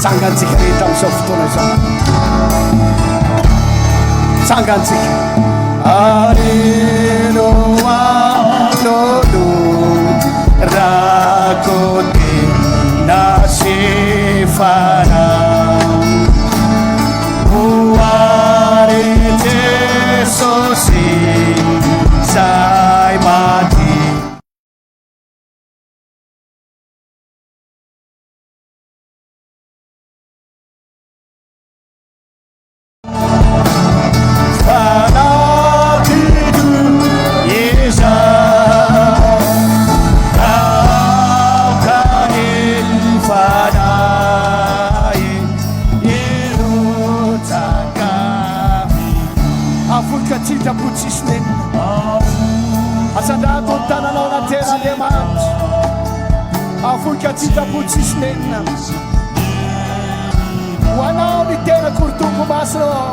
Tsangantsika rehetra amin'izao fotoana izao. Tsangantsika. Aleluia, lolo, rakote nasifana. Uare Jesusi, sai mati. Kita pucisnen asanda to tananao na tena Andriamanitra afoika kita pucisnen ho anao ny tena kortombo masina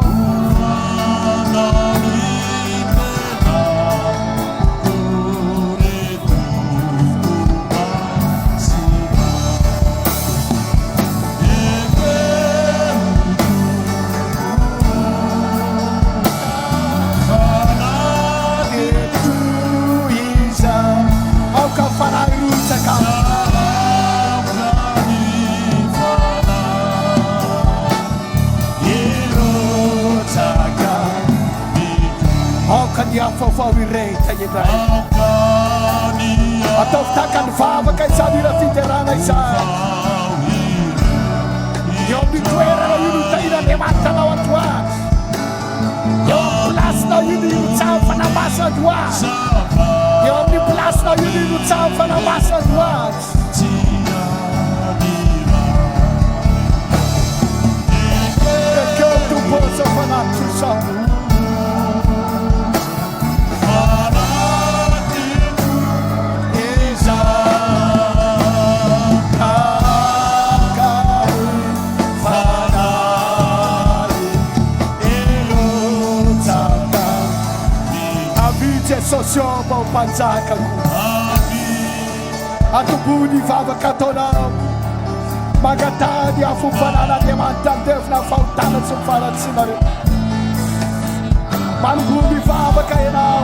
Faufau irreita jedai atau takkan fava kai sabira fiterana isa yo di kuera la yuni taira de mata la watua yo plus na yuni utsau fana basa dua yo di plus na yuni utsau fana basa dua que tu possa falar tu só. Sosio mau pancakanku Aku budi fava katonau Magata di afufanana di mantan devna fautana sumfana sinari Manbu di fava kainau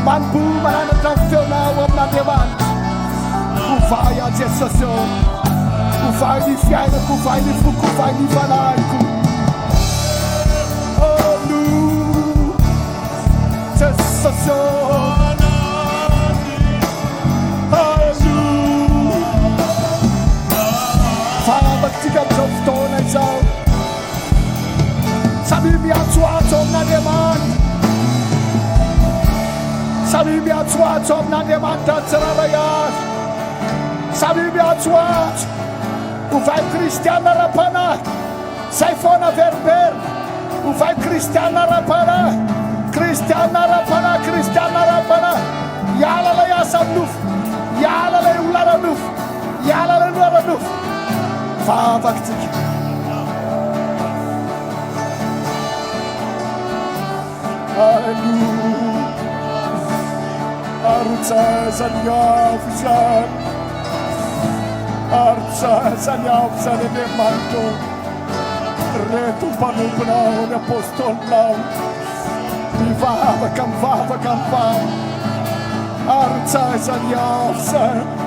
Manbu manana trafteunau amna devan Kufai a sosio Kufai di fiaina, kufai di fu, kufai di fanaiku Oh nu Sosio Fabaktika toftona izao Sabi miatsoatso amin'Andriamanitra Sabi miatsoatso amin'Andriamanitra tsirairay azy Sabi miatsoatso Hovay kristiana ra-panahy Zay foana veriberina Hovay kristiana ra-panahy Kristiana ra-panahy Kristiana ra-panahy Iala lay asa nofo Iala lay olana nofo Iala lay olana nofo Favakytsika Alleluia Arotsazany avy zany Arotsazany avy zany Andriamanitra Reto mpanomponao ny apôstolinao Mivavaka mivavaka mivavaka Arotsazany avy zany